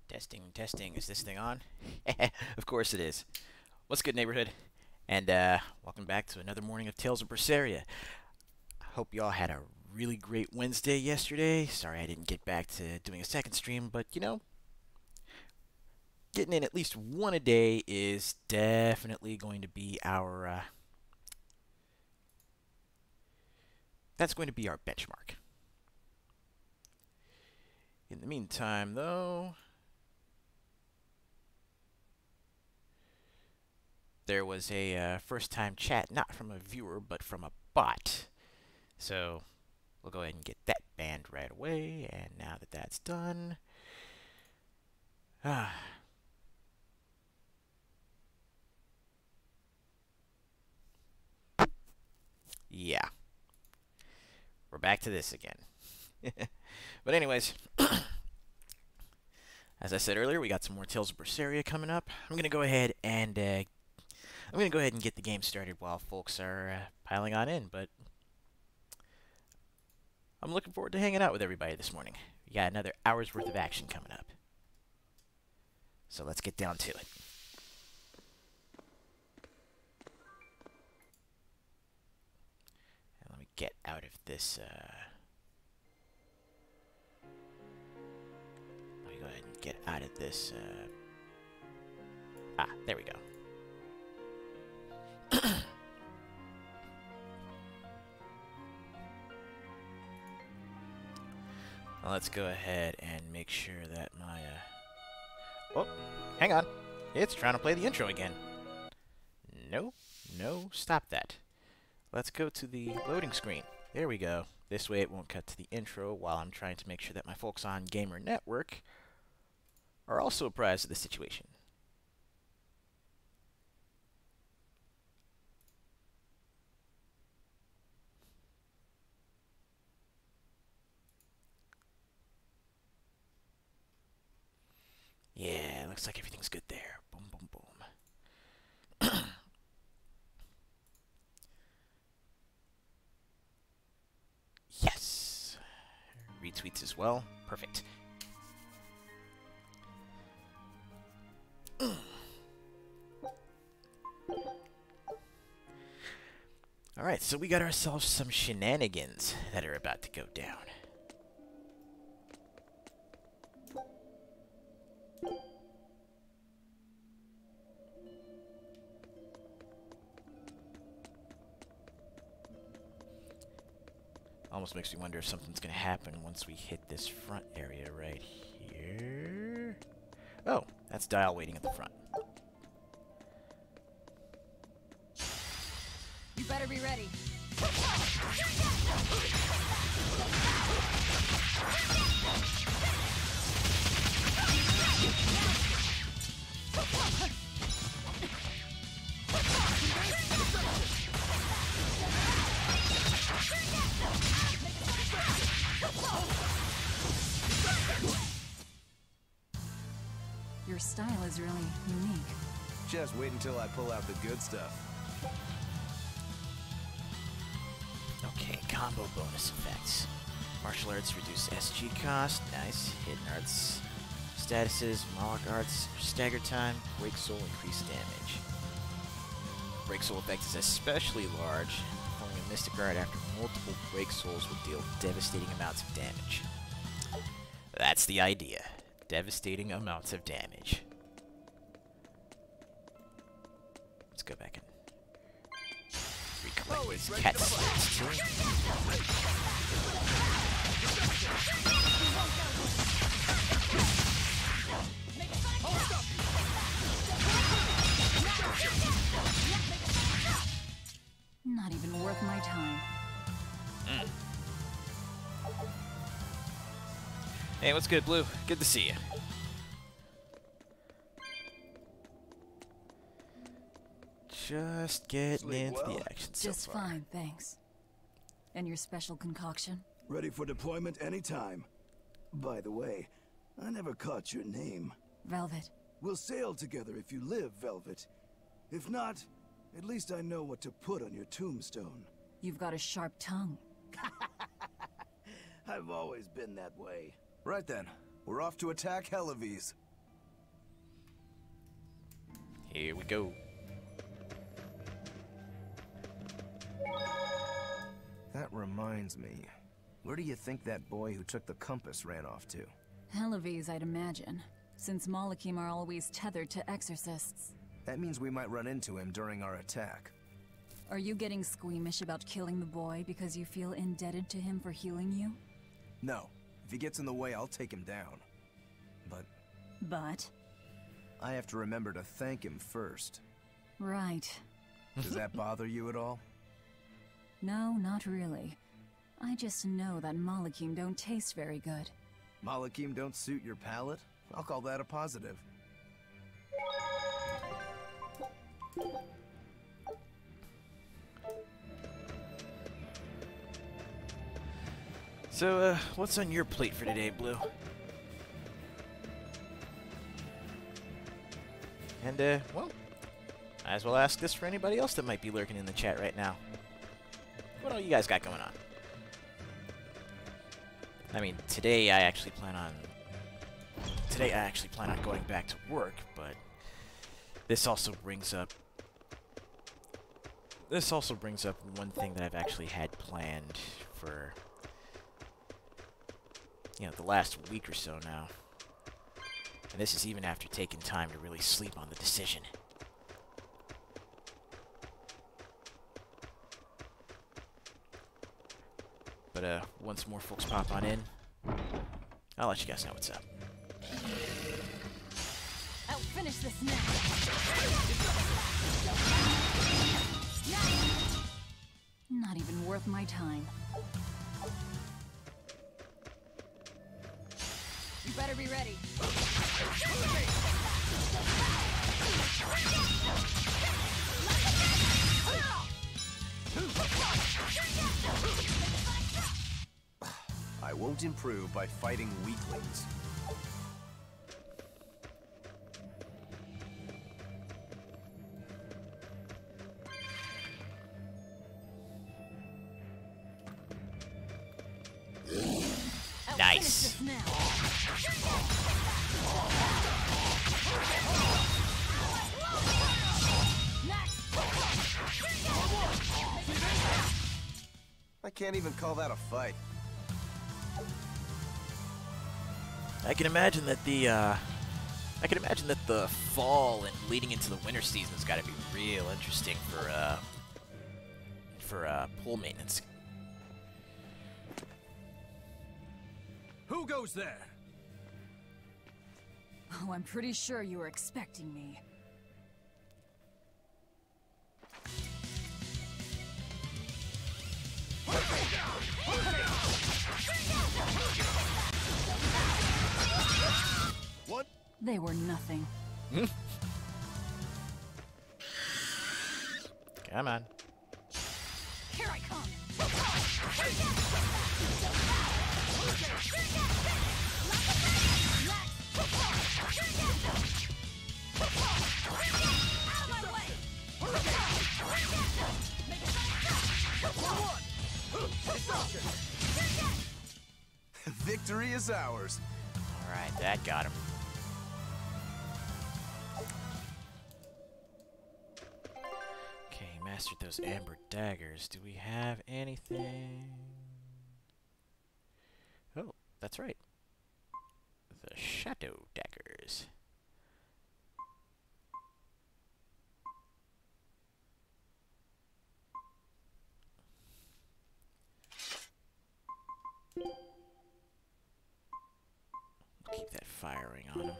Testing, testing. Is this thing on? Of course it is. What's good, neighborhood? And welcome back to another morning of Tales of Berseria. I hope y'all had a really great Wednesday yesterday. Sorry I didn't get back to doing a second stream, but you know, getting in at least one a day is definitely going to be our that's going to be our benchmark. In the meantime, though, there was a first-time chat, not from a viewer, but from a bot. So we'll go ahead and get that banned right away. And now that that's done, yeah, we're back to this again. But anyways, as I said earlier, we got some more Tales of Berseria coming up. I'm gonna go ahead and get the game started while folks are piling on in. But I'm looking forward to hanging out with everybody this morning. We got another hour's worth of action coming up. So let's get down to it. And let me get out of this. Let me go ahead and get out of this. There we go. Well, let's go ahead and make sure that my oh, hang on. It's trying to play the intro again. No, no, stop that. Let's go to the loading screen. There we go. This way it won't cut to the intro while I'm trying to make sure that my folks on Gamer Network are also apprised of the situation. Yeah, looks like everything's good there. Boom, boom, boom. Yes. Retweets as well. Perfect. Alright, so we got ourselves some shenanigans that are about to go down. Almost makes me wonder if something's going to happen once we hit this front area right here. Oh, that's Dial waiting at the front. You better be ready. Your style is really unique. Just wait until I pull out the good stuff. Okay, combo bonus effects. Martial arts reduce SG cost. Nice. Hidden arts statuses. Moloch arts stagger time. Break soul increase damage. Break soul effect is especially large. Performing a mystic art after multiple break souls will deal devastating amounts of damage. That's the idea. Devastating amounts of damage. Let's go back and recollect these cat stats too. Not even worth my time. Hey, what's good, Blue? Good to see you. Just getting into the action so Just far. fine, thanks. And your special concoction? Ready for deployment anytime. By the way, I never caught your name. Velvet. We'll sail together if you live, Velvet. If not, at least I know what to put on your tombstone. You've got a sharp tongue. I've always been that way. Right then, we're off to attack Helives. Here we go. That reminds me. Where do you think that boy who took the compass ran off to? Helaves, I'd imagine, since Malakim are always tethered to exorcists. That means we might run into him during our attack. Are you getting squeamish about killing the boy because you feel indebted to him for healing you? No. If he gets in the way, I'll take him down. But? I have to remember to thank him first. Right. Does that bother you at all? No, not really. I just know that Malakim don't taste very good. Malakim don't suit your palate? I'll call that a positive. So, what's on your plate for today, Blue? And, well, might as well ask this for anybody else that might be lurking in the chat right now. What all you guys got going on? I mean, today I actually plan on going back to work, but this also brings up one thing that I've actually had planned for, you know, the last week or so now. And this is even after taking time to really sleep on the decision. But once more folks pop on in, I'll let you guys know what's up. I'll finish this now. Not even worth my time. You better be ready. I won't improve by fighting weaklings. Nice. I can't even call that a fight. I can imagine that the fall and leading into the winter season has got to be real interesting for pool maintenance. Who goes there? Oh, I'm pretty sure you were expecting me. What? They were nothing. Come on. Here I come. Victory is ours. Alright, that got him. Okay, mastered those amber daggers. Do we have anything? Oh, that's right. The shadow daggers. Keep that firing on him.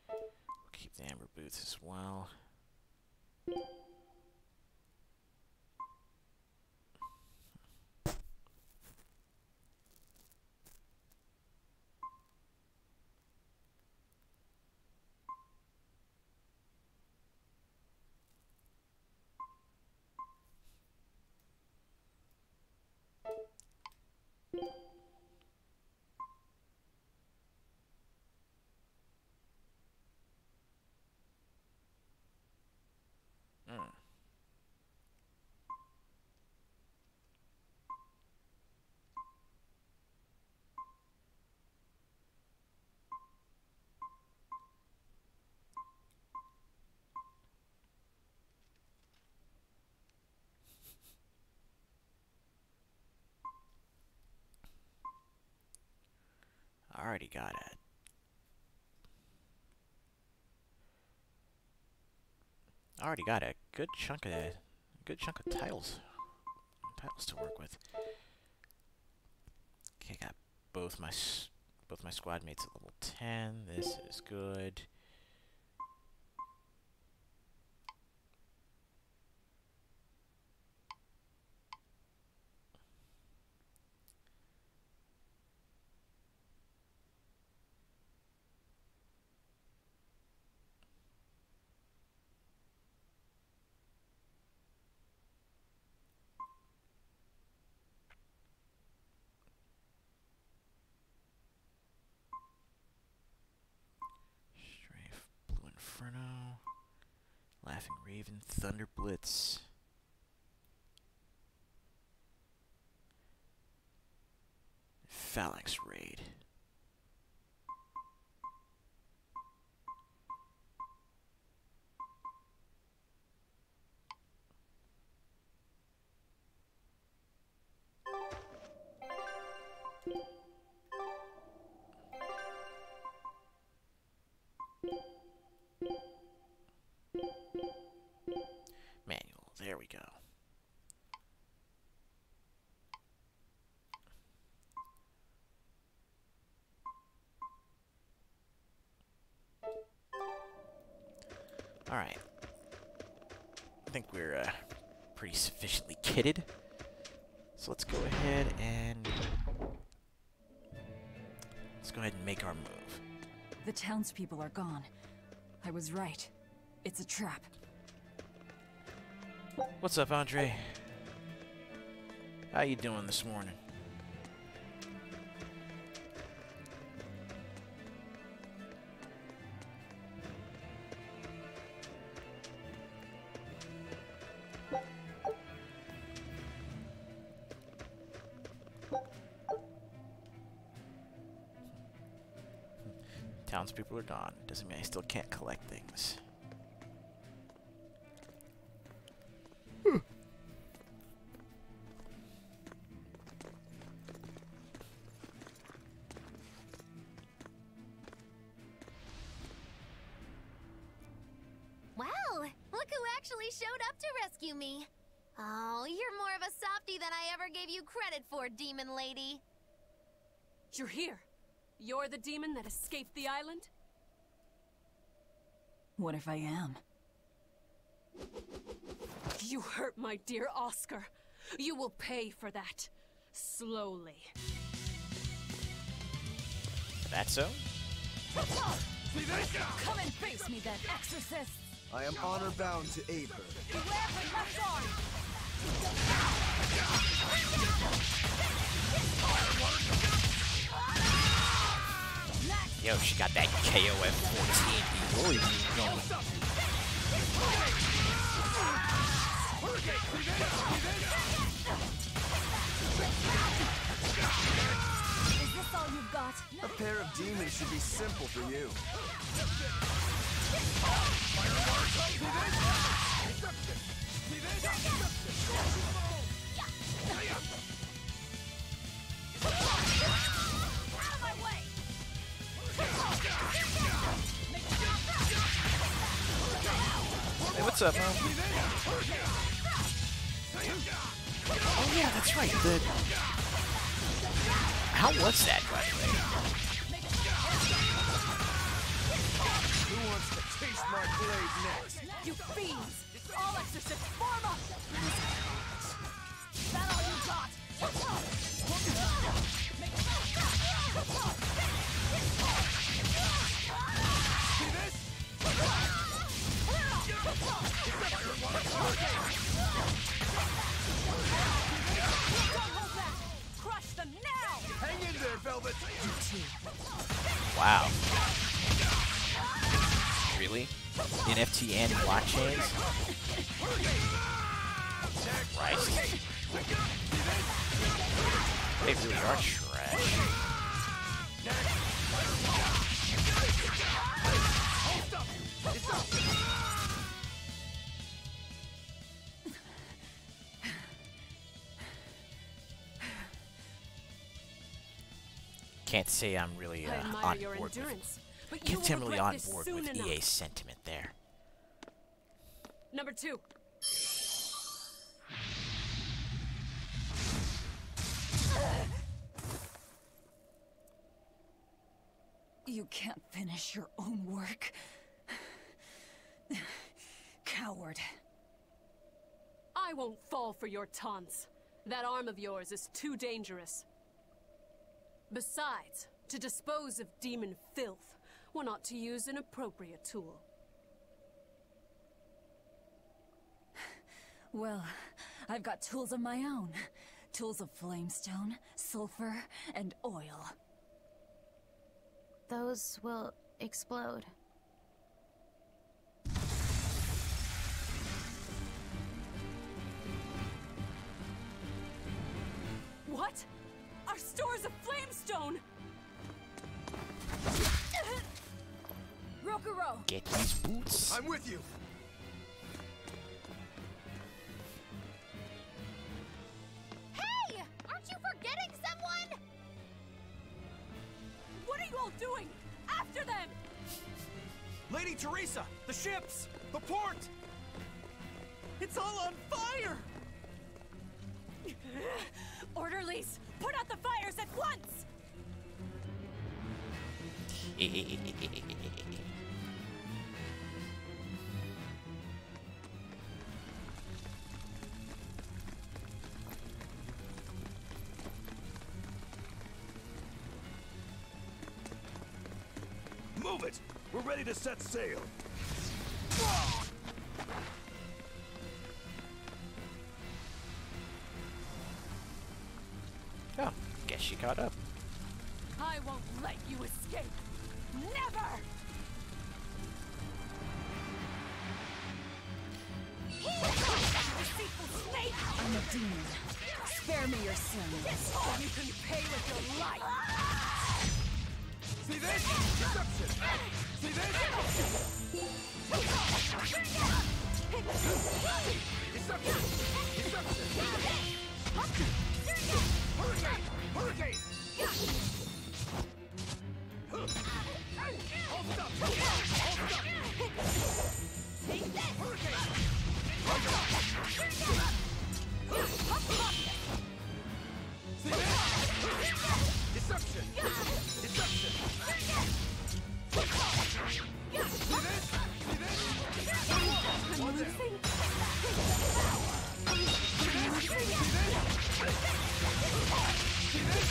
We'll keep the amber boots as well. already got it. I already got a good chunk of titles to work with. Okay, got both my squad mates at level 10. This is good. Strafe, Blue Inferno, Laughing Raven, Thunder Blitz. Phalanx Raid. Manual, there we go. Alright. I think we're pretty sufficiently kitted. So let's go ahead and make our move. The townspeople are gone. I was right. It's a trap. What's up, Andre? How you doing this morning? Townspeople are gone. Doesn't mean I still can't collect things. Wow, look who actually showed up to rescue me. Oh, you're more of a softie than I ever gave you credit for, demon lady. You're here. You're the demon that escaped the island? What if I am? You hurt my dear Oscar. You will pay for that. Slowly. That's so? Come and face me then, exorcist! I am honor-bound to aid her. Yo, she got that KOF 14. Really going. Is this all you've got? A pair of demons should be simple for you. Hey, what's up, man? Oh yeah, that's right. How was that, by the way? Who wants to taste my blade next? You fiends! All exorcists form up! Is that all you got? Crush them now! Hang in there, Velvet! Wow. Really? NFT and blockchains? Christ. They really are trash. Can't say I'm really I admire on your board with. endurance, but you will Can't really regret on this board soon with enough. EA's sentiment there. Number 2. You can't finish your own work. Coward. I won't fall for your taunts. That arm of yours is too dangerous. Besides, to dispose of demon filth, one ought to use an appropriate tool. Well, I've got tools of my own. Tools of flamestone, sulfur, and oil. Those will explode. What? Our stores of flamestone! Rokuro! Get these boots. I'm with you. Hey! Aren't you forgetting someone? What are you all doing? After them! Lady Teresa, the ships, the port. It's all on fire. Orderlies, put out the fires at once! Move it! We're ready to set sail. Oh, guess she caught up. I won't let you escape! Never! Deceitful snake! I'm a demon. Spare me your sins. You can pay with your life! See this? Deception. See this? Deception. Deception. Hurricane! Hurricane! Hold up! Hold up! Hurricane! See this? Deception! Deception! See this? See this? One there. See this?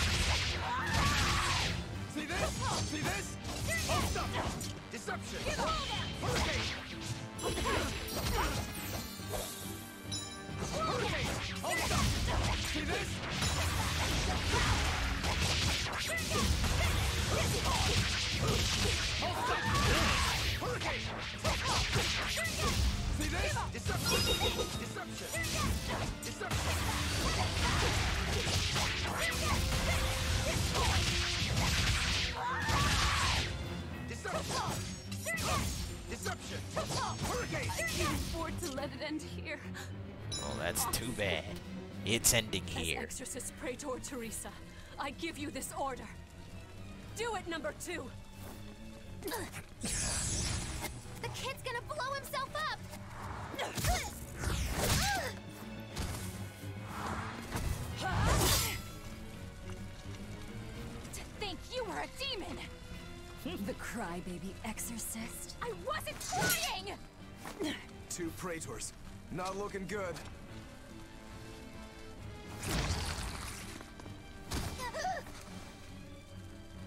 See this? Hold up! Deception! Hurricane! Hurricane! Hold up! See this? Hold up! Hurricane! See this? Deception! Deception! Deception! Deception! Hurricane! I can't afford to let it end here. Well, that's too bad. It's ending As here. Exorcist Praetor Teresa, I give you this order. Do it, number 2! The kid's gonna blow himself up! To think you were a demon! The crybaby exorcist. I wasn't trying! 2 praetors. Not looking good.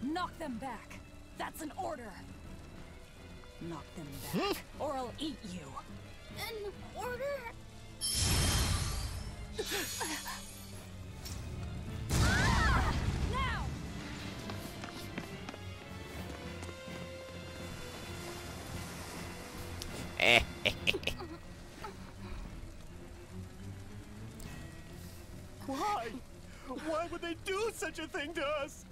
Knock them back. That's an order. Knock them back, or I'll eat you. An order? Now! Why? Why would they do such a thing to us?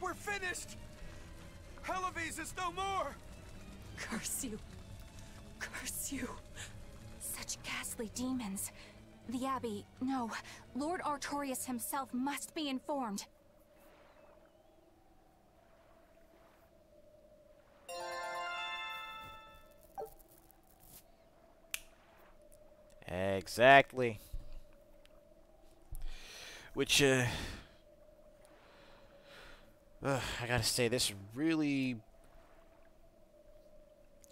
We're finished! Helives is no more! Curse you. Curse you. Such ghastly demons. The Abbey, no, Lord Artorius himself must be informed. Exactly. Which, I gotta say, this really...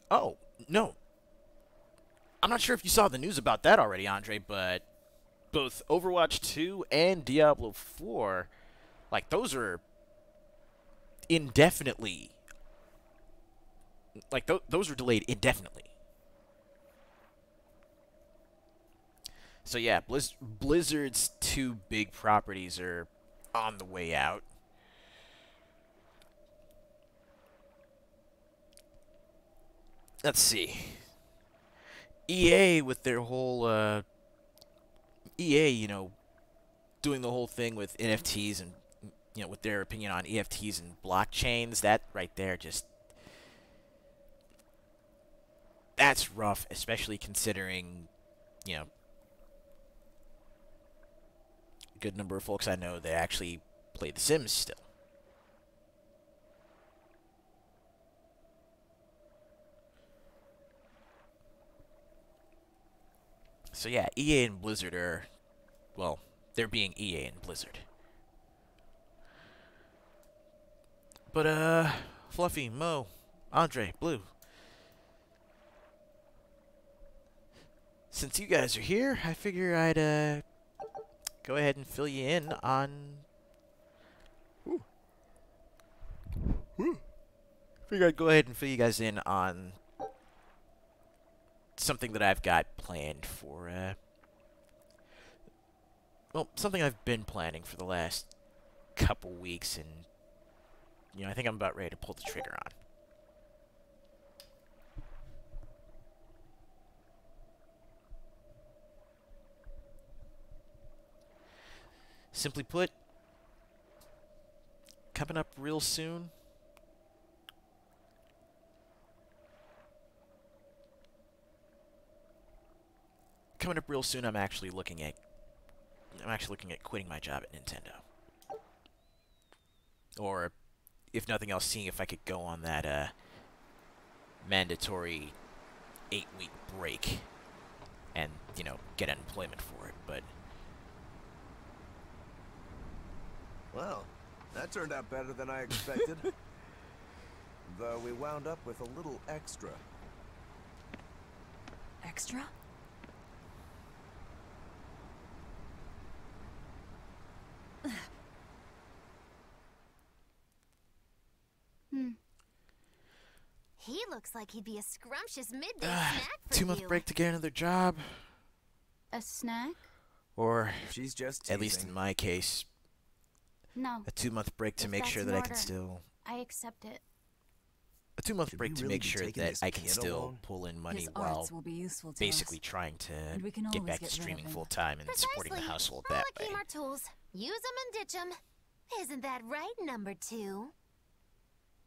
Oh, no. I'm not sure if you saw the news about that already, Andre, but both Overwatch 2 and Diablo 4, like, those are indefinitely... Like, those are delayed indefinitely. So yeah, Blizzard's two big properties are on the way out. Let's see. EA with their whole EA, doing the whole thing with NFTs and with their opinion on EFTs and blockchains, that right there just that's rough, especially considering, a good number of folks I know that actually play The Sims still. So yeah, EA and Blizzard are, well, they're being EA and Blizzard. But, Fluffy, Mo, Andre, Blue, since you guys are here, I figure I'd, go ahead and fill you in on... Figure I'd go ahead and fill you guys in on something that I've got planned for, well, something I've been planning for the last couple weeks, and, I think I'm about ready to pull the trigger on. Simply put, coming up real soon, I'm actually looking at quitting my job at Nintendo. Or, if nothing else, seeing if I could go on that mandatory 8-week break and, get unemployment for it, but... Well, that turned out better than I expected. Though we wound up with a little extra. Extra? He looks like he'd be a scrumptious midday snack for 2-month you. break to get another job. A snack? Or, She's just at least in my case, No. a 2-month break to If make that's sure an that I can order, still... I accept it. A 2-month Should break we to really make be sure taking that this I can kid still along? pull in money His while arts will be useful to basically us. trying to And we can get always back to get rid of streaming him. full time and supporting the Precisely. household All that that came way. our tools. Use them and ditch them. Isn't that right, number 2?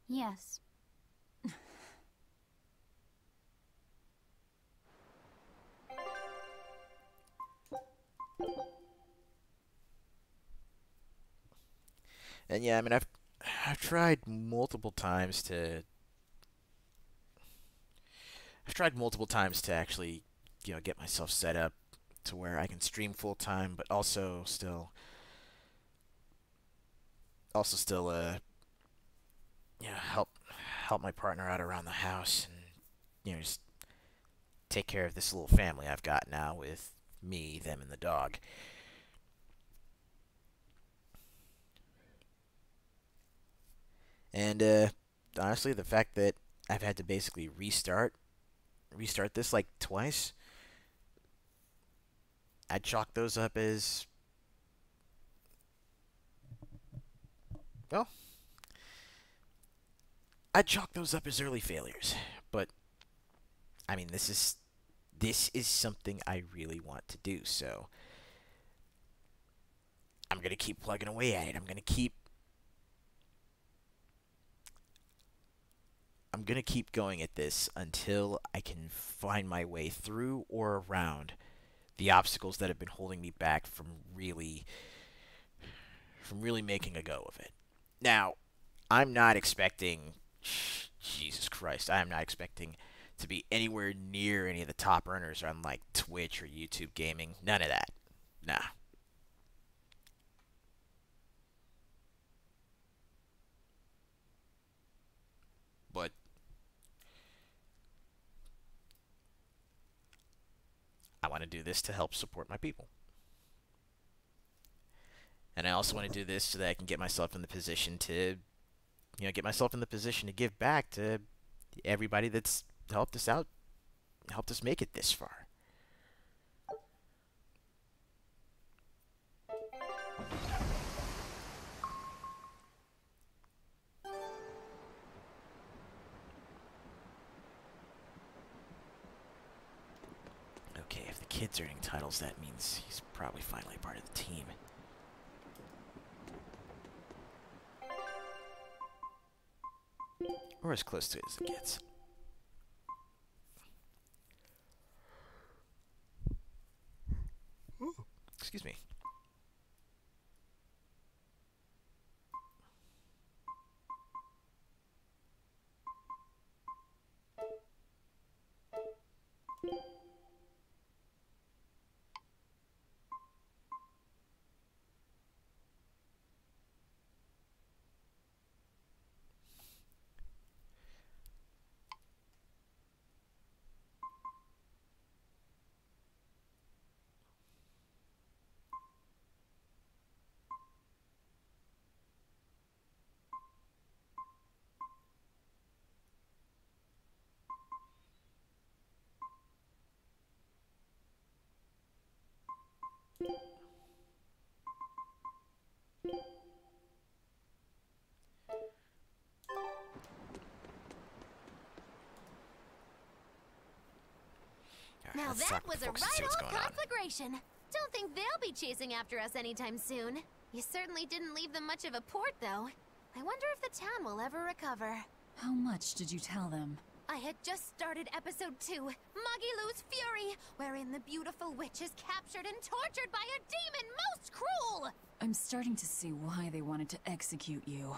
Yes. And yeah, I mean, I've tried multiple times to actually, get myself set up to where I can stream full time, but also still, help my partner out around the house and, just take care of this little family I've got now with me, them, and the dog. And honestly, the fact that I've had to basically restart this like twice, I'd chalk those up as, well, I'd chalk those up as early failures. But I mean, this is something I really want to do, so I'm gonna keep plugging away at it. I'm gonna keep going at this until I can find my way through or around the obstacles that have been holding me back from really making a go of it. Now, I'm not expecting, Jesus Christ, I am not expecting to be anywhere near any of the top earners on like Twitch or YouTube gaming. None of that. Nah. But I want to do this to help support my people. And I also want to do this so that I can get myself in the position to, get myself in the position to give back to everybody that's helped us out, helped us make it this far. Okay, if the kid's earning titles, that means he's probably finally part of the team. Or as close to it as it gets. Ooh, excuse me. Now that was a right old conflagration. Don't think they'll be chasing after us anytime soon. You certainly didn't leave them much of a port, though. I wonder if the town will ever recover. How much did you tell them? I had just started episode 2, Magilou's Fury, wherein the beautiful witch is captured and tortured by a demon most cruel! I'm starting to see why they wanted to execute you.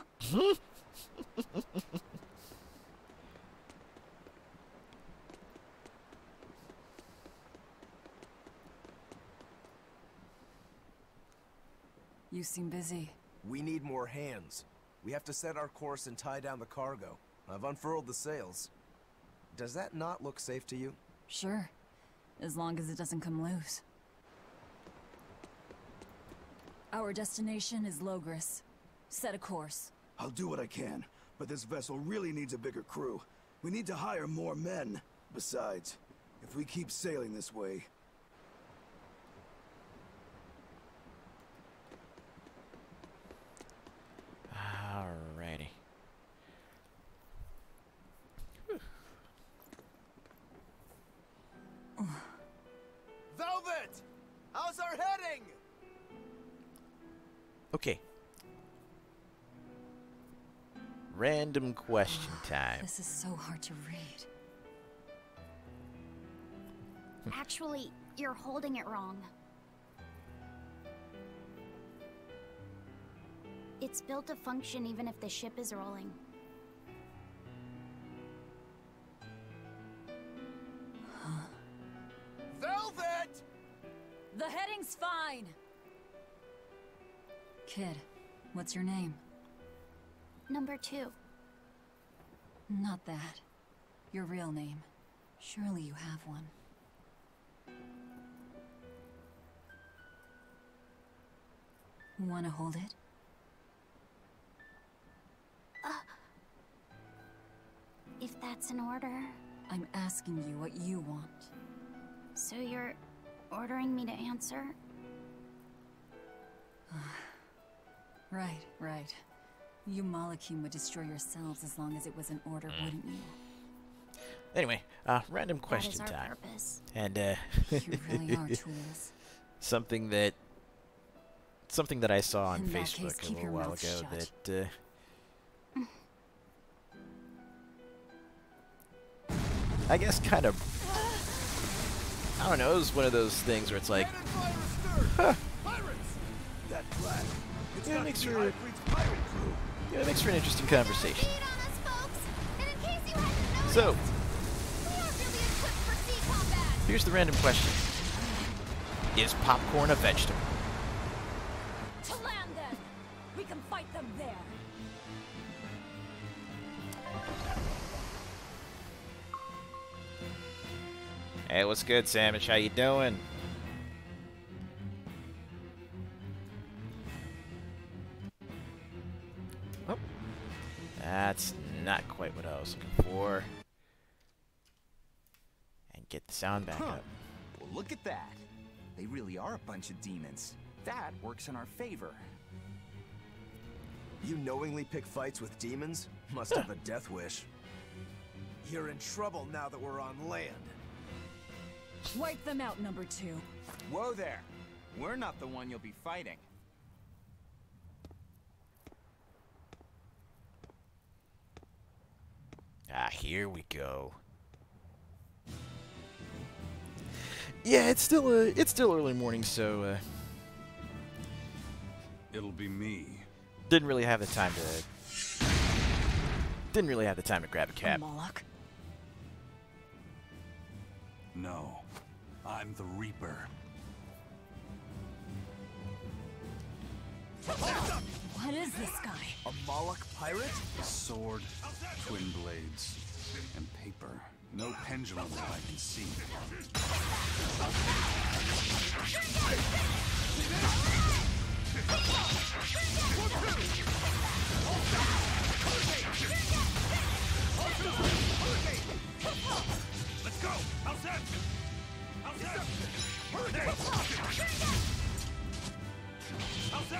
You seem busy. We need more hands. We have to set our course and tie down the cargo. I've unfurled the sails. Does that not look safe to you? Sure. As long as it doesn't come loose. Our destination is Logris. Set a course. I'll do what I can, but this vessel really needs a bigger crew. We need to hire more men. Besides, if we keep sailing this way... Alrighty. Velvet! How's our heading? Okay. Random question time. This is so hard to read. Actually, you're holding it wrong. It's built to function even if the ship is rolling. Velvet! The heading's fine! Kid, what's your name? Number 2. Not that. Your real name. Surely you have one. Wanna hold it? If that's an order. I'm asking you what you want. So you're ordering me to answer? Right. You Malakim would destroy yourselves as long as it was an order, wouldn't you? Anyway, random question that is our time. purpose. And You really are tools. something that I saw on In that Facebook case, a keep little your while mouth ago shut. that I guess kind of, I don't know, it was one of those things where it's like, Pirates! That flag. It's Yeah, it got makes to be for- High Fleet's pirate crew. it makes for an interesting conversation. Lead on us, folks! And in case you hadn't noticed, So, we are Here's the random question. Is popcorn a vegetable? To land then! We can fight them there! Hey, what's good, Sandwich? How you doing? Oh, that's not quite what I was looking for. And get the sound back up. Well, look at that. They really are a bunch of demons. That works in our favor. You knowingly pick fights with demons? Must have a death wish. You're in trouble now that we're on land. Wipe them out, number 2. Whoa there. We're not the one you'll be fighting. Ah, here we go. Yeah, it's still early morning, so It'll be me. didn't really have the time to grab a cab. Moloch. No, I'm the Reaper. What is this guy? A Moloch pirate? Sword, twin blades, and paper. No pendulum that I can see. Let's go! How's that? How's that? Hurricane! How's that?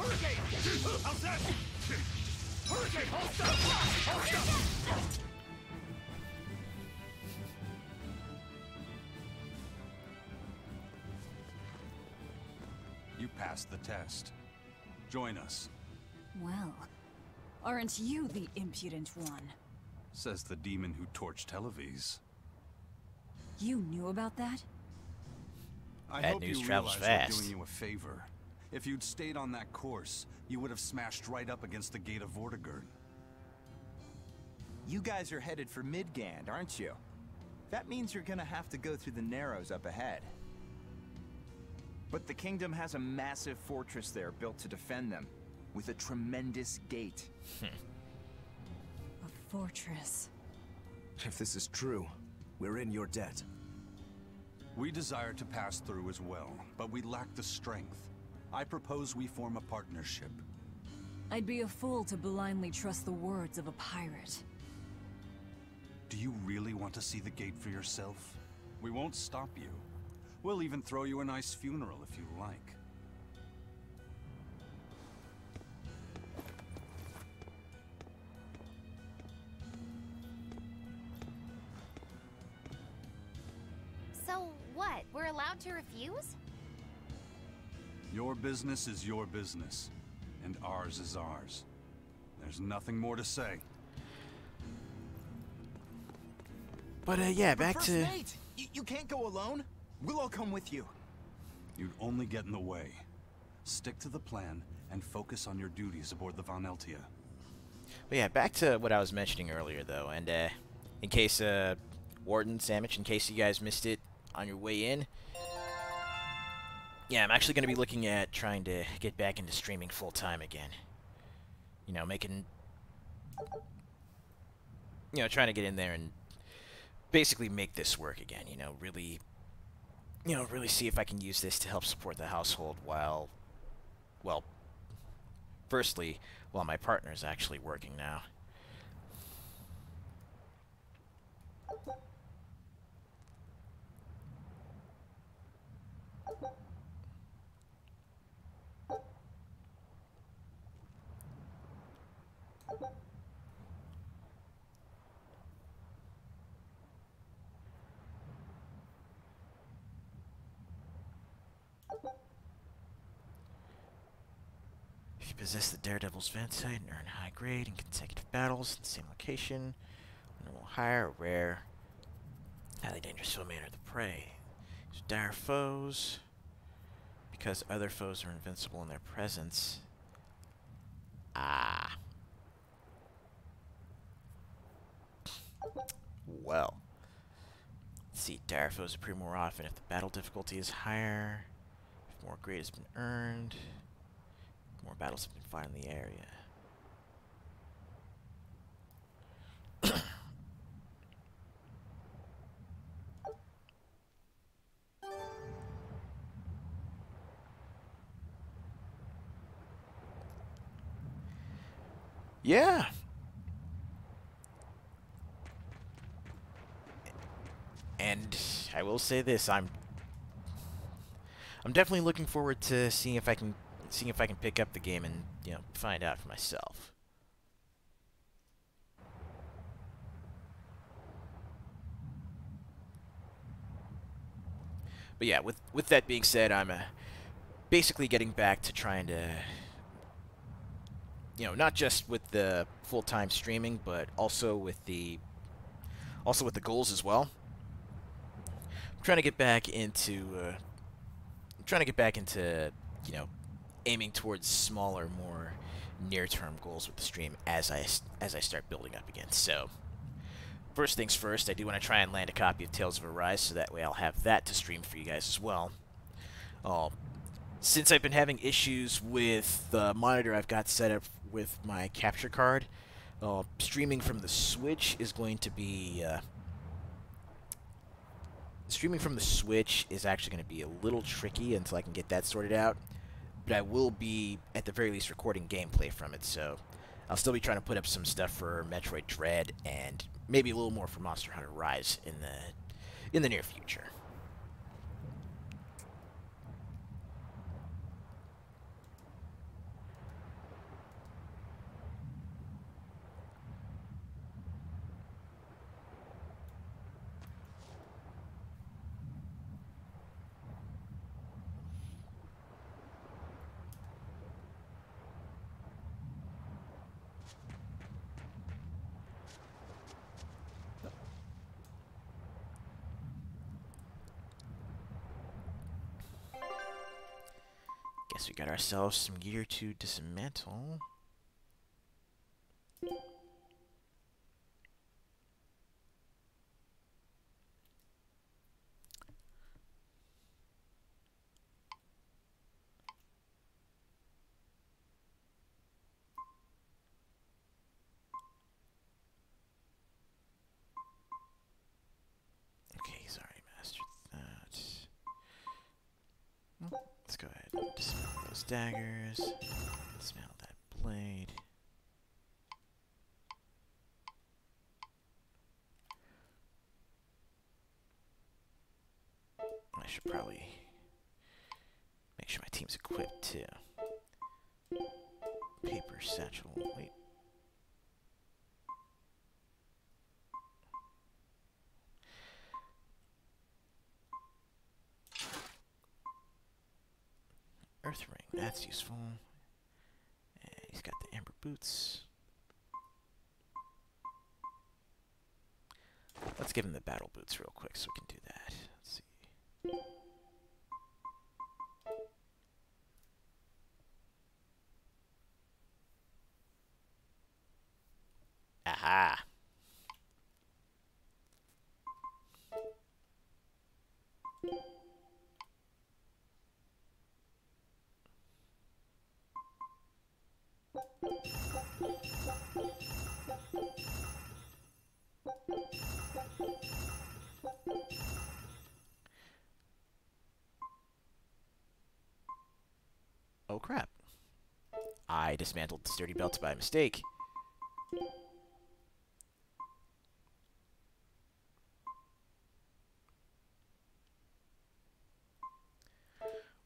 Hurricane! How's that? Hurricane! Hold stop! Hold stop! You passed the test. Join us, Well, aren't you the impudent one? says the demon who torched Televis. You knew about that? I Bad hope news you travels realize fast. we're doing you a favor. If you'd stayed on that course, you would have smashed right up against the gate of Vortigern. You guys are headed for Midgand, aren't you? That means you're gonna have to go through the Narrows up ahead. But the kingdom has a massive fortress there built to defend them, with a tremendous gate. A fortress. If this is true, we're in your debt. We desire to pass through as well, but we lack the strength. I propose we form a partnership. I'd be a fool to blindly trust the words of a pirate. Do you really want to see the gate for yourself? We won't stop you. We'll even throw you a nice funeral if you like. So what? We're allowed to refuse? Your business is your business, and ours is ours. There's nothing more to say. But yeah, back First to Mate, you can't go alone. We'll all come with you. You'd only get in the way. Stick to the plan and focus on your duties aboard the Von Eltia. But yeah, back to what I was mentioning earlier, though, and in case Warden, Sandwich, in case you guys missed it on your way in, yeah, I'm actually going to be looking at trying to get back into streaming full time again. You know, trying to get in there and basically make this work again. Really see if I can use this to help support the household while, well, firstly, while my partner is actually working now. If you possess the Daredevil's Vent Sight and earn high grade in consecutive battles in the same location, normal, higher, or rare, highly dangerous foe may enter the prey. These are dire foes. Because other foes are invincible in their presence. Ah. well. Let's see, dire foes appear more often if the battle difficulty is higher, if more grade has been earned, more battles have been fought in the area. Yeah. And I will say this, I'm definitely looking forward to seeing if I can pick up the game and, you know, find out for myself. But yeah, with that being said, I'm basically getting back to trying to, you know, not just with the full-time streaming, but also with the goals as well. I'm trying to get back into you know, aiming towards smaller, more near-term goals with the stream as I start building up again. So, first things first, I do want to try and land a copy of Tales of Arise, so that way I'll have that to stream for you guys as well. Since I've been having issues with the monitor I've got set up with my capture card, streaming from the Switch is going to be... streaming from the Switch is actually going to be a little tricky until I can get that sorted out. But I will be, at the very least, recording gameplay from it, so I'll still be trying to put up some stuff for Metroid Dread and maybe a little more for Monster Hunter Rise in the near future. Guess we got ourselves some gear to dismantle. Okay, he's already mastered that. Well, let's go ahead and dismantle those daggers. Dismantle that blade. I should probably make sure my team's equipped too. Paper satchel. Wait. Earth ring, that's useful. And he's got the amber boots. Let's give him the battle boots real quick so we can do that. Let's see. Aha! Oh crap. I dismantled the sturdy belts by mistake.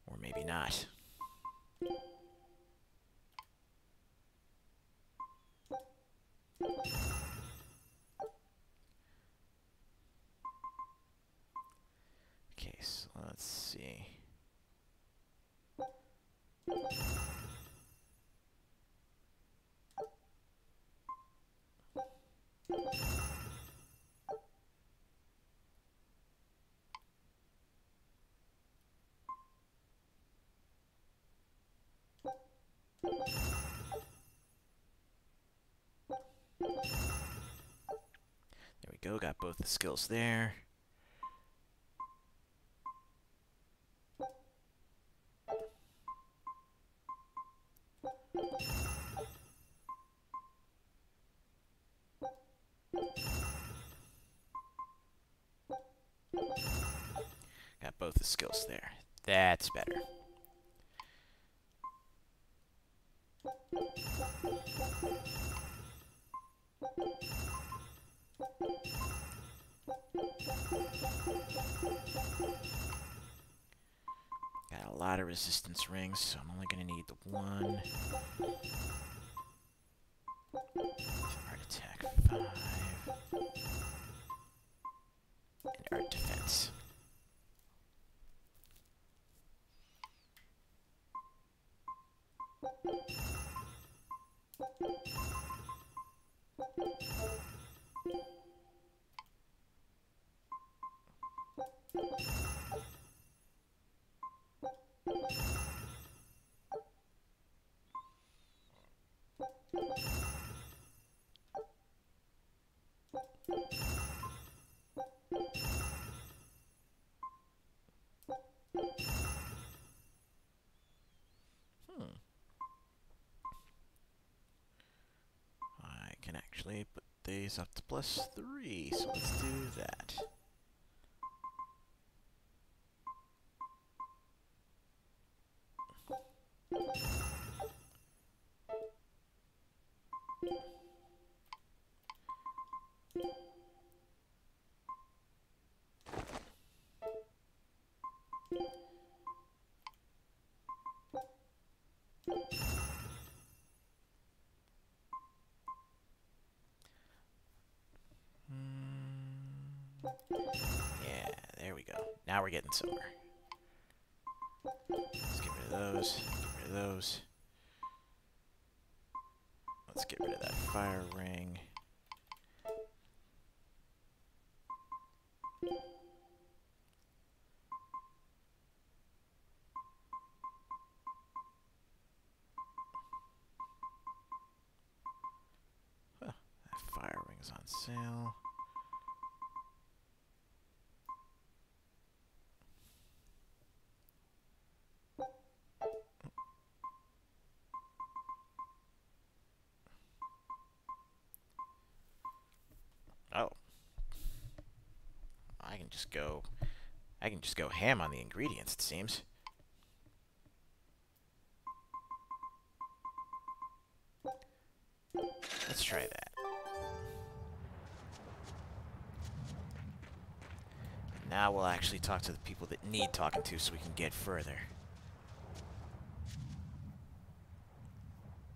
Or maybe not. Okay, so let's see. There we go, got both the skills there. Got both the skills there. That's better. Got a lot of resistance rings, so I'm only going to need the one. Art attack 5. And art defense. I can actually put these up to +3, so let's do that. Yeah, there we go. Now we're getting somewhere. Let's get rid of those. Get rid of those. Let's get rid of that fire ring. Huh, that fire ring's on sale. Oh. I can just go ham on the ingredients, it seems. Let's try that. Now we'll actually talk to the people that need talking to so we can get further.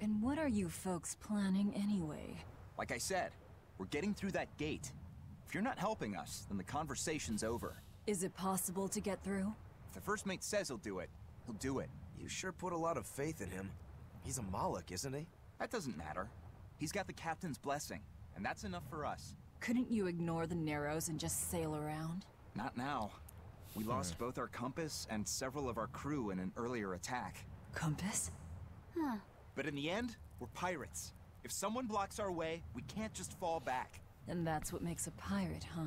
And what are you folks planning anyway? Like I said, we're getting through that gate. If you're not helping us, then the conversation's over. Is it possible to get through? If the first mate says he'll do it, he'll do it. You sure put a lot of faith in him. He's a Moloch, isn't he? That doesn't matter. He's got the captain's blessing, and that's enough for us. Couldn't you ignore the Narrows and just sail around? Not now. We lost both our compass and several of our crew in an earlier attack. Compass? Huh. But in the end, we're pirates. If someone blocks our way, we can't just fall back. And that's what makes a pirate, huh?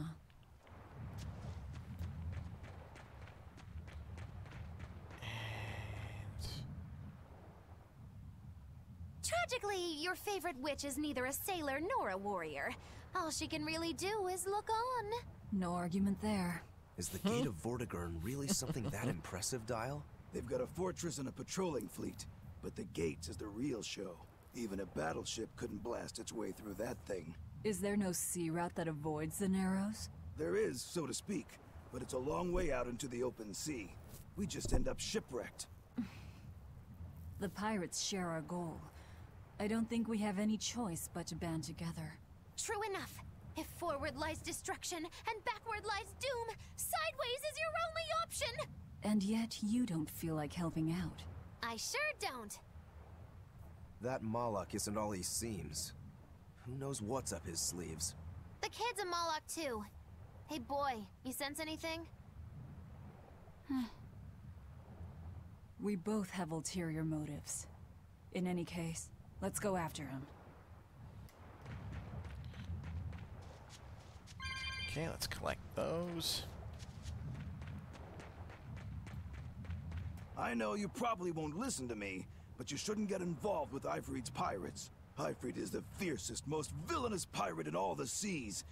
Tragically, your favorite witch is neither a sailor nor a warrior. All she can really do is look on. No argument there. Is the Gate of Vortigern really something that impressive, Dial? They've got a fortress and a patrolling fleet, but the gates is the real show. Even a battleship couldn't blast its way through that thing. Is there no sea route that avoids the Narrows? There is, so to speak, but it's a long way out into the open sea. We just end up shipwrecked. The pirates share our goal. I don't think we have any choice but to band together. True enough. If forward lies destruction and backward lies doom, sideways is your only option! And yet you don't feel like helping out. I sure don't. That Moloch isn't all he seems. Who knows what's up his sleeves? The kid's a Moloch too. Hey boy, you sense anything? We both have ulterior motives. In any case, let's go after him. Okay, let's collect those. I know you probably won't listen to me, but you shouldn't get involved with Ifrit's pirates. Ifrit is the fiercest, most villainous pirate in all the seas.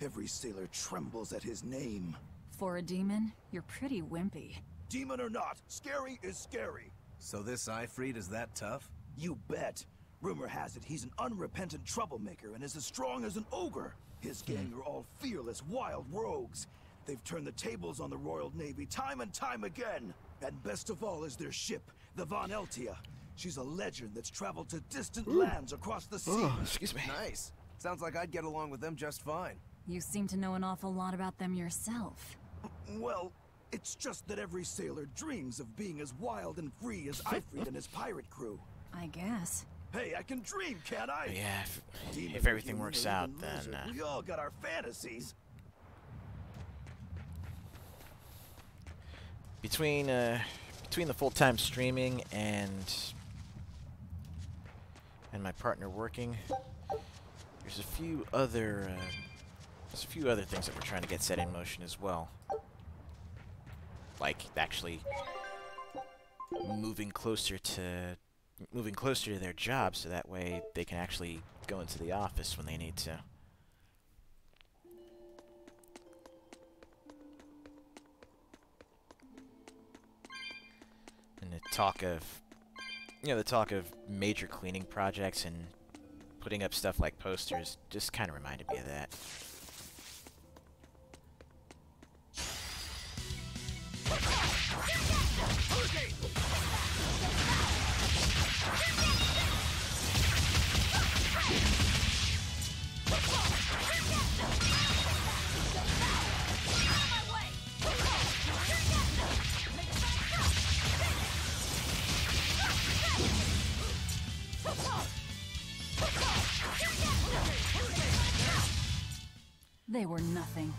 Every sailor trembles at his name. For a demon, you're pretty wimpy. Demon or not, scary is scary. So this Ifrit is that tough? You bet. Rumor has it he's an unrepentant troublemaker and is as strong as an ogre. His gang are all fearless, wild rogues. They've turned the tables on the Royal Navy time and time again. And best of all is their ship, the Von Eltia. She's a legend that's traveled to distant lands across the sea. Oh, excuse me. Nice. Sounds like I'd get along with them just fine. You seem to know an awful lot about them yourself. Well, it's just that every sailor dreams of being as wild and free as Ifrit and his pirate crew. I guess. Hey, I can dream, can't I? Yeah, Demon if everything human works or out, even then... lizard, we all got our fantasies. Between the full-time streaming and my partner working, there's a few other things that we're trying to get set in motion as well. Like actually moving closer to their jobs, so that way they can actually go into the office when they need to. And the talk of major cleaning projects and putting up stuff like posters just kind of reminded me of that. They were nothing.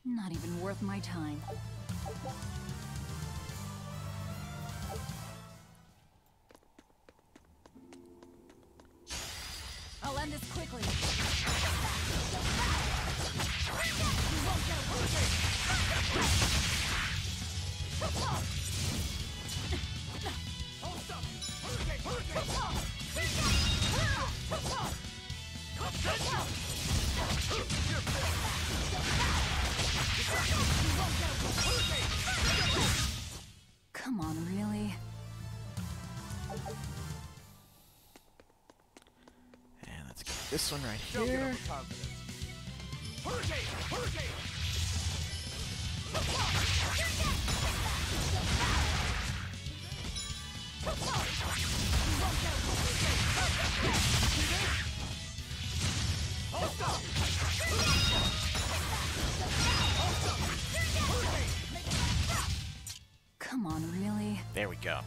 Not even worth my time. I'll end this quickly. Come on, really? And let's get this one right here. Come on, really? There we go.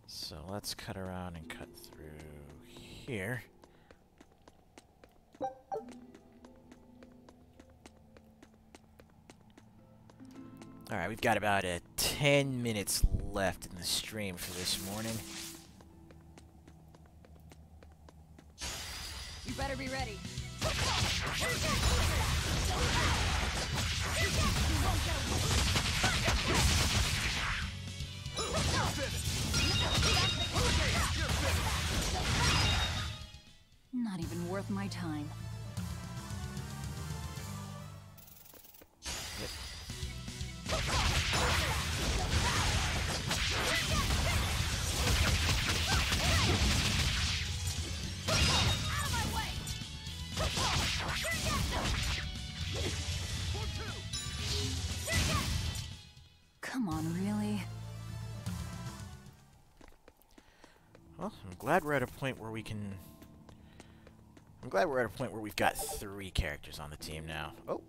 So let's cut around and cut through here. Alright, we've got about 10 minutes left in the stream for this morning. You better be ready. Not even worth my time. Yep. glad we're at a point where we can... I'm glad we're at a point where we've got 3 characters on the team now. Oh,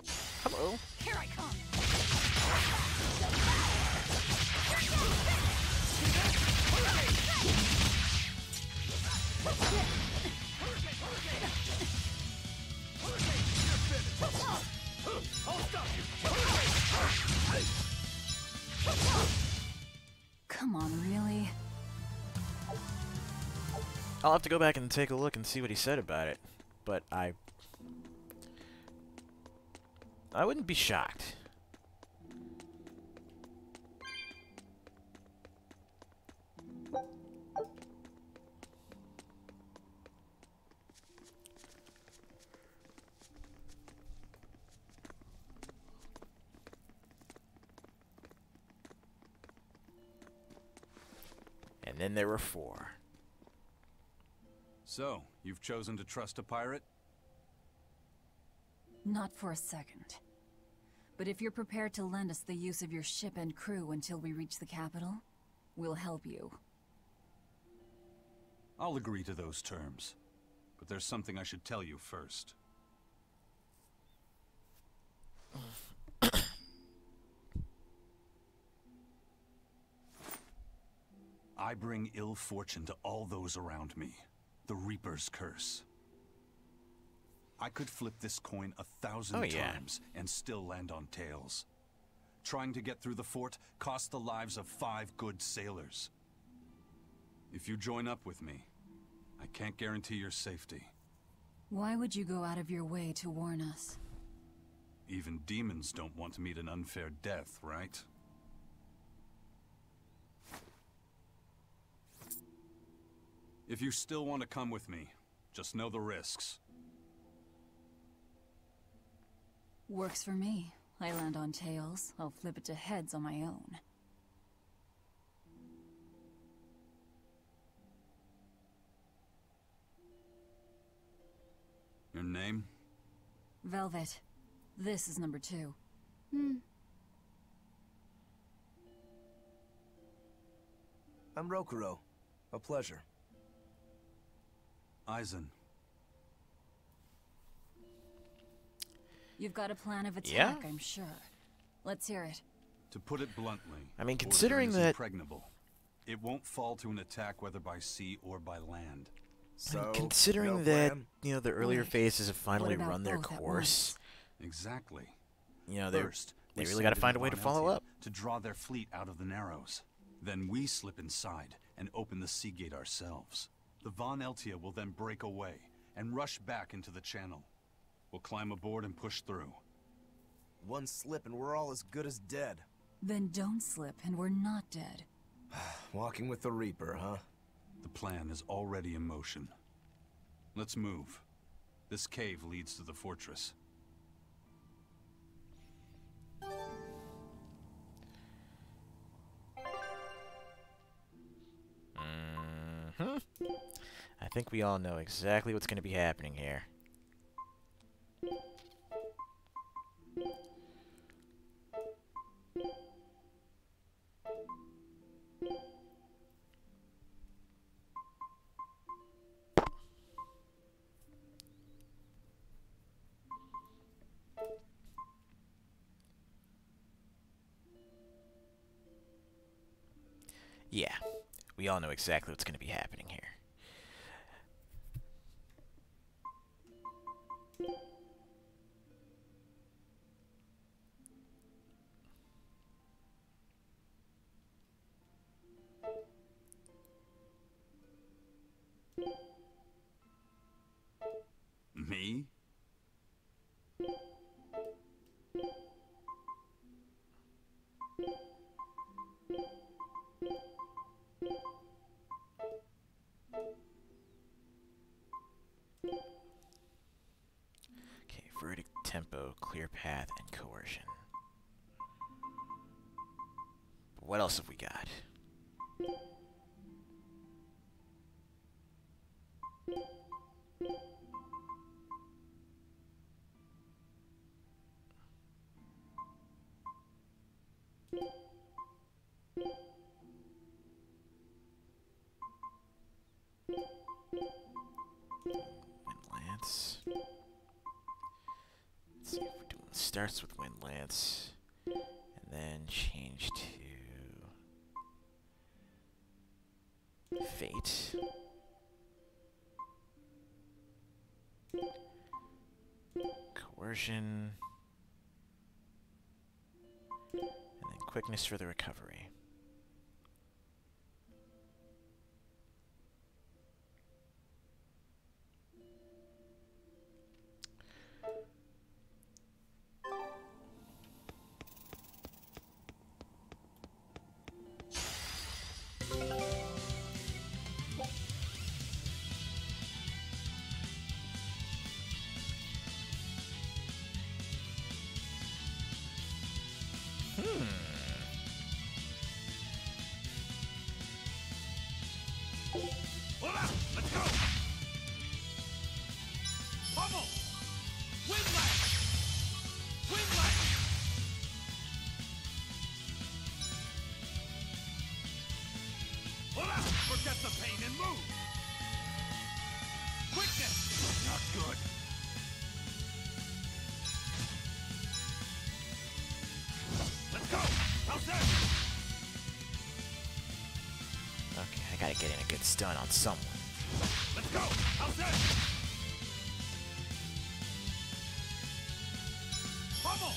hello. Here I come. Come on, really? I'll have to go back and take a look and see what he said about it. But I wouldn't be shocked. And then there were 4. So, you've chosen to trust a pirate? Not for a second. But if you're prepared to lend us the use of your ship and crew until we reach the capital, we'll help you. I'll agree to those terms. But there's something I should tell you first. I bring ill fortune to all those around me. The Reaper's curse. I could flip this coin 1,000 times and still land on tails. Trying to get through the fort cost the lives of 5 good sailors. If you join up with me, I can't guarantee your safety. Why would you go out of your way to warn us? Even demons don't want to meet an unfair death, right? If you still want to come with me, just know the risks. Works for me. I land on tails, I'll flip it to heads on my own. Your name? Velvet. This is number 2. I'm Rokuro. A pleasure. Eisen. You've got a plan of attack, Yeah? I'm sure. Let's hear it. To put it bluntly, I mean, considering Order is that... impregnable. It won't fall to an attack whether by sea or by land. So, considering no that, plan? you know, the earlier Wait, phases have finally what about run their both at course, Exactly. you know, First, they we really got to send find in a way to Von follow Eltia up. to draw their fleet out of the Narrows. Then we slip inside and open the sea gate ourselves. The Von Eltia will then break away and rush back into the channel. We'll climb aboard and push through. One slip and we're all as good as dead. Then don't slip and we're not dead. Walking with the Reaper, huh? The plan is already in motion. Let's move. This cave leads to the fortress. I think we all know exactly what's going to be happening here. Yeah, we all know exactly what's going to be happening here. Me? Okay, verdict, tempo, clear path, and coercion. What else have we got? Windlance. Let's see if we're doing starts with Windlance. And then change to Fate. Coercion. And then quickness for the recovery. Let's go! Pummel! Windlash! Windlash! Forget the pain and move! Quickness! Not good. Let's go! How's that? Okay, I gotta get in a good stun on someone. Let's go! How's that? Pummel!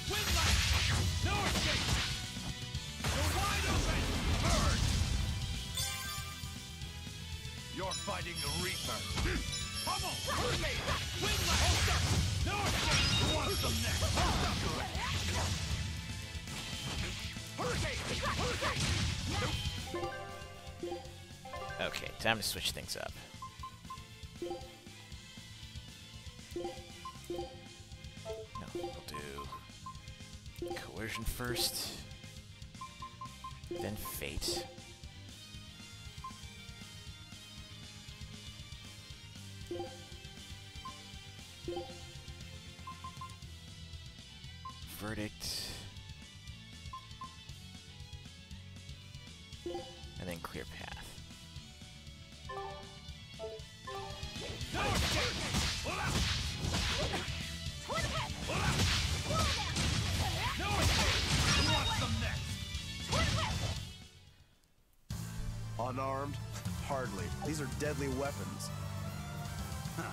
Windlash! No escape! You're wide open! Burn! You're fighting the Reaper. Pummel! Hurricane! Windlash! Hold up! No escape! Who wants them next? Hold up! Good! Hurricane! Hurricane! Okay, time to switch things up. No, we'll do Coercion first, then Fate. Verdict. And then Clear Path. Unarmed? Hardly. These are deadly weapons. Huh.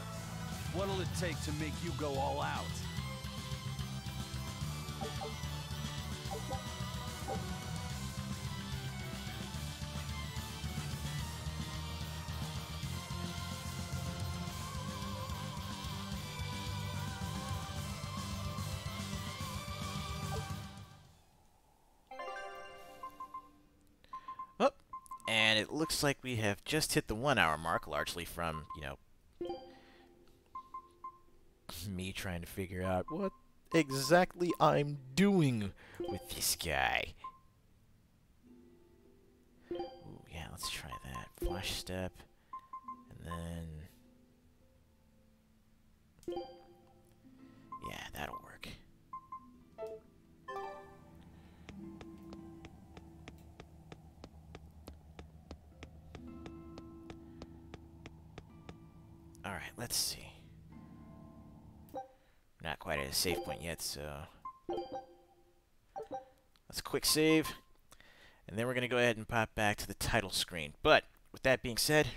What'll it take to make you go all out? And it looks like we have just hit the 1 hour mark, largely from, you know, me trying to figure out what exactly I'm doing with this guy. Ooh, yeah, let's try that. Flash step, and then... yeah, that'll work. Alright, let's see. Not quite at a save point yet, so... let's quick save. And then we're going to go ahead and pop back to the title screen. But, with that being said,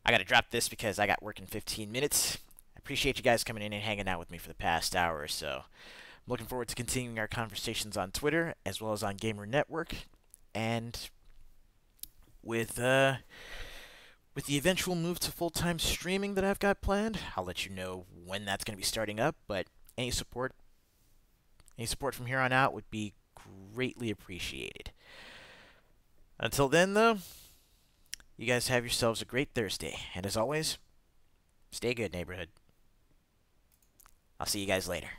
I got to drop this because I got work in 15 minutes. I appreciate you guys coming in and hanging out with me for the past hour or so. I'm looking forward to continuing our conversations on Twitter, as well as on Gamer Network. And with the eventual move to full-time streaming that I've got planned, I'll let you know when that's going to be starting up, but any support from here on out would be greatly appreciated. Until then, though, you guys have yourselves a great Thursday, and as always, stay good, neighborhood. I'll see you guys later.